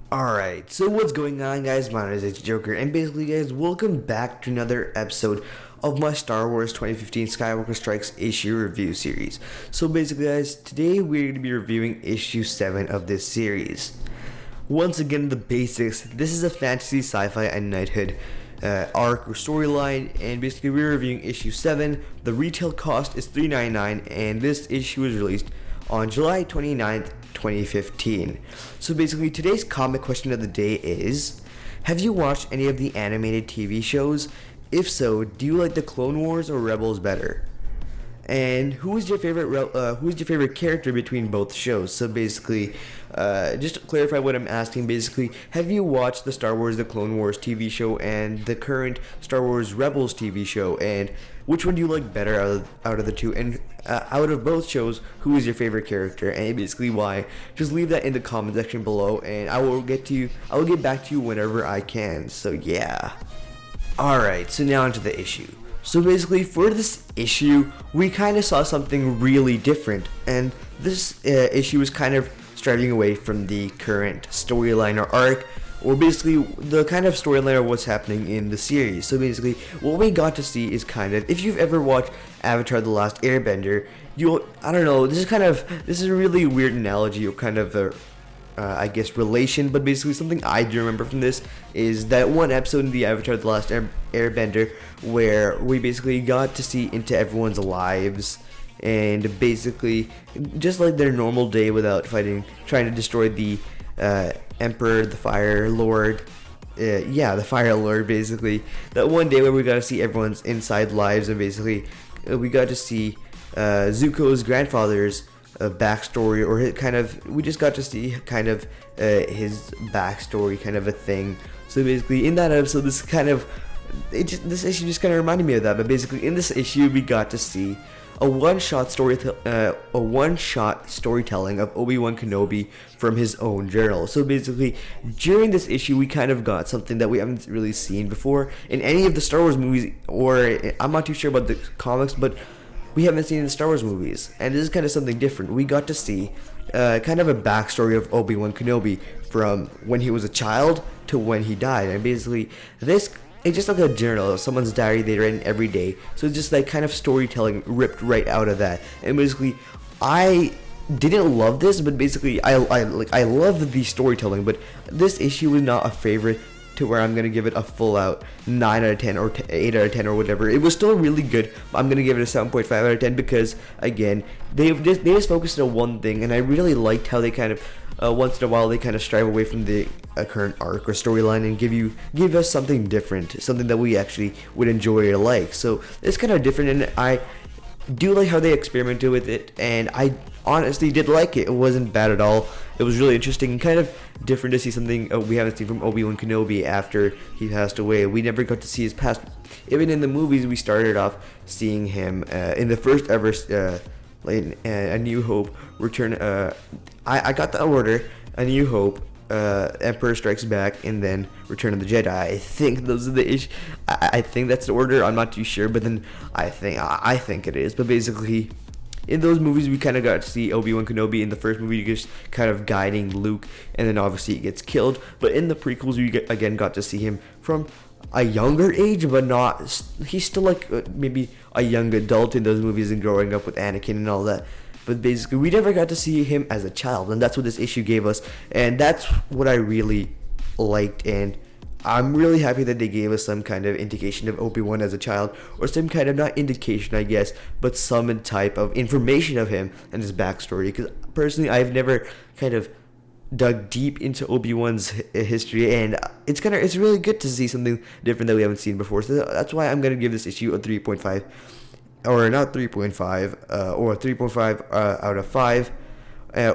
Alright, so what's going on, guys? My name is Joker, and basically, guys, welcome back to another episode of my Star Wars 2015 Skywalker Strikes issue review series. So basically, guys, today we're going to be reviewing issue 7 of this series. Once again, the basics. This is a fantasy, sci-fi, and knighthood arc or storyline, and basically we're reviewing issue 7. The retail cost is $3.99, and this issue was released on July 29th, 2015. So basically, today's comic question of the day is, have you watched any of the animated TV shows? If so, do you like the Clone Wars or Rebels better? And who's your favorite character between both shows? So basically, just to clarify what I'm asking, basically, have you watched the Star Wars The Clone Wars TV show and the current Star Wars Rebels TV show? And which one do you like better out of the two? And out of both shows, who is your favorite character? And basically why? Just leave that in the comment section below, and I will get back to you whenever I can. So yeah. Alright, so now onto the issue. So basically, for this issue, we kind of saw something really different, and this issue is kind of striving away from the current storyline or arc, or basically the kind of storyline of what's happening in the series. So basically, what we got to see is kind of, if you've ever watched Avatar: The Last Airbender, I don't know, this is a really weird analogy, or kind of a I guess relation, but basically something I do remember from this is that one episode in the Avatar: The Last Airbender where we basically got to see into everyone's lives, and basically just like their normal day without fighting, trying to destroy the Emperor, the Fire Lord. The Fire Lord, basically. That one day where we got to see everyone's inside lives, and basically we got to see Zuko's grandfather's backstory, or we just got to see kind of his backstory, kind of a thing. So basically in that episode, this issue just kind of reminded me of that. But basically in this issue, we got to see a one-shot storytelling of Obi-Wan Kenobi from his own journal. So basically, during this issue, we kind of got something that we haven't really seen before in any of the Star Wars movies, or I'm not too sure about the comics, but we haven't seen in the Star Wars movies. And this is kind of something different. We got to see kind of a backstory of Obi-Wan Kenobi from when he was a child to when he died. And basically, it's just like a journal, someone's diary they write every day. So it's just like kind of storytelling ripped right out of that. And basically, I didn't love this, but basically I love the storytelling. But this issue was not a favorite to where I'm gonna give it a full out 9 out of 10 or 8 out of 10 or whatever. It was still really good. I'm gonna give it a 7.5 out of 10 because again, they just focused on one thing, and I really liked how they kind of once in a while they kind of strive away from the current arc or storyline and give us something different, something that we actually would enjoy or like. So it's kind of different, and I do like how they experimented with it, and I honestly did like it. It wasn't bad at all. It was really interesting and kind of different to see something we haven't seen from Obi-Wan Kenobi after he passed away. We never got to see his past. Even in the movies, we started off seeing him in the first ever A New Hope Return. I got the order: A New Hope, Emperor Strikes Back, and then Return of the Jedi. I think those are the issues. I think that's the order. I'm not too sure, but then I think it is. But basically, in those movies, we kind of got to see Obi-Wan Kenobi in the first movie, just kind of guiding Luke, and then obviously he gets killed. But in the prequels, we again got to see him from a younger age, but not. He's still like maybe a young adult in those movies and growing up with Anakin and all that. But basically, we never got to see him as a child, and that's what this issue gave us, and that's what I really liked. And I'm really happy that they gave us some kind of indication of Obi-Wan as a child, or some kind of, not indication I guess, but some type of information of him and his backstory, because personally I've never kind of dug deep into Obi-Wan's history, and it's really good to see something different that we haven't seen before. So that's why I'm going to give this issue a 3.5, or not 3.5, or a 3.5 out of 5.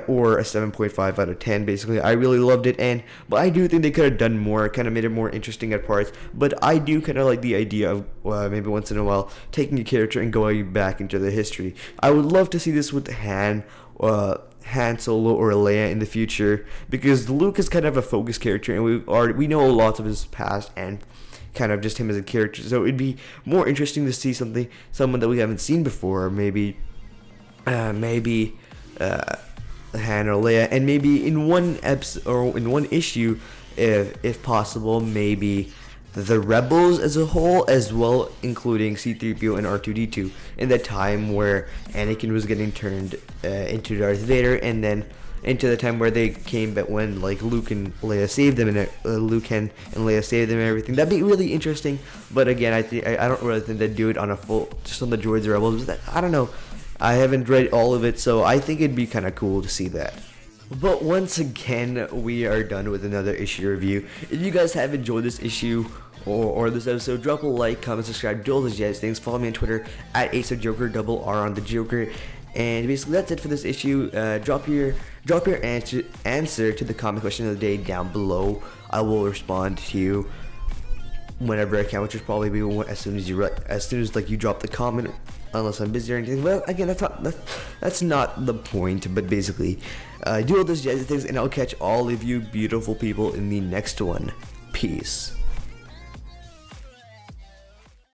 Or a 7.5 out of 10. Basically, I really loved it, but I do think they could have done more, kind of made it more interesting at parts. But I do kind of like the idea of maybe once in a while taking a character and going back into the history. I would love to see this with Han Solo or Leia in the future, because Luke is kind of a focus character, and we know lots of his past and kind of just him as a character. So it'd be more interesting to see someone that we haven't seen before, maybe Han or Leia, and maybe in one episode or in one issue, if possible, maybe the rebels as a whole, as well, including C-3PO and R2-D2, in the time where Anakin was getting turned into Darth Vader, and then into the time where they came, but when like Luke and Leia saved them, and Luke and Leia saved them and everything. That'd be really interesting. But again, I don't really think they'd do it on a full, just on the Droids Rebels. I don't know. I haven't read all of it, so I think it'd be kind of cool to see that. But once again, we are done with another issue review. If you guys have enjoyed this issue or this episode, drop a like, comment, subscribe, do all those jazz things. Follow me on Twitter at AceOfJoker, double R on the Joker. And basically that's it for this issue. Drop your answer to the comment question of the day down below. I will respond to you whenever I can, which will probably be as soon as you drop the comment, unless I'm busy or anything. Well, again, that's not the point. But basically, do all those jazzy things, and I'll catch all of you beautiful people in the next one. Peace.